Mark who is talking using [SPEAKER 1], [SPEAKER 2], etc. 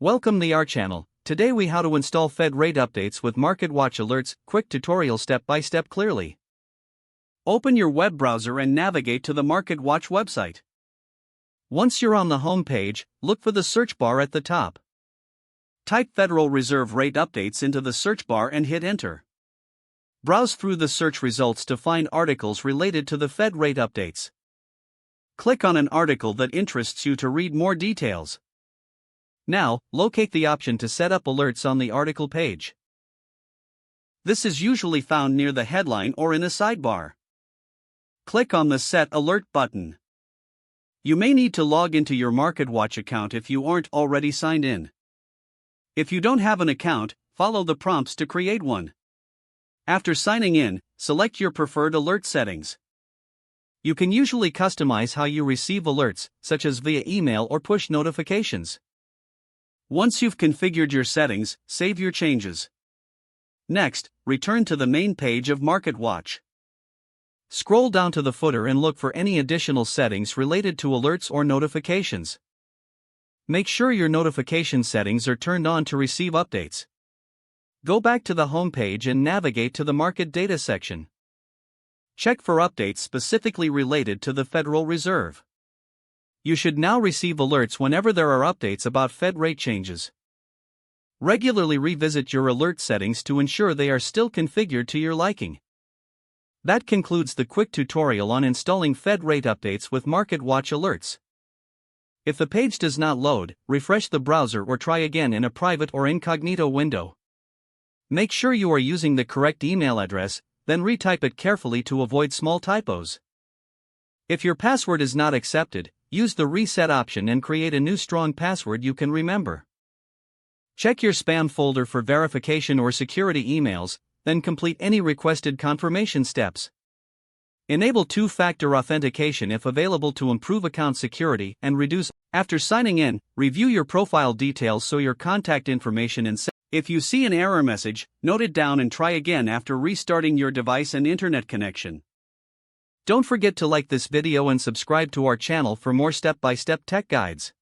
[SPEAKER 1] Welcome to our channel. Today we how to install Fed rate updates with MarketWatch alerts, quick tutorial step by step clearly. Open your web browser and navigate to the MarketWatch website. Once you're on the home page, look for the search bar at the top. Type Federal Reserve rate updates into the search bar and hit enter. Browse through the search results to find articles related to the Fed rate updates. Click on an article that interests you to read more details. Now, locate the option to set up alerts on the article page. This is usually found near the headline or in a sidebar. Click on the Set Alert button. You may need to log into your MarketWatch account if you aren't already signed in. If you don't have an account, follow the prompts to create one. After signing in, select your preferred alert settings. You can usually customize how you receive alerts, such as via email or push notifications. Once you've configured your settings, save your changes. Next, return to the main page of MarketWatch. Scroll down to the footer and look for any additional settings related to alerts or notifications. Make sure your notification settings are turned on to receive updates. Go back to the home page and navigate to the Market Data section. Check for updates specifically related to the Federal Reserve. You should now receive alerts whenever there are updates about Fed rate changes. Regularly revisit your alert settings to ensure they are still configured to your liking. That concludes the quick tutorial on installing Fed rate updates with MarketWatch alerts. If the page does not load, refresh the browser or try again in a private or incognito window. Make sure you are using the correct email address, then retype it carefully to avoid small typos. If your password is not accepted, use the reset option and create a new strong password you can remember. Check your spam folder for verification or security emails, then complete any requested confirmation steps. Enable two-factor authentication if available to improve account security and reduce. After signing in, review your profile details so your contact information and if you see an error message, note it down and try again after restarting your device and internet connection. Don't forget to like this video and subscribe to our channel for more step-by-step tech guides.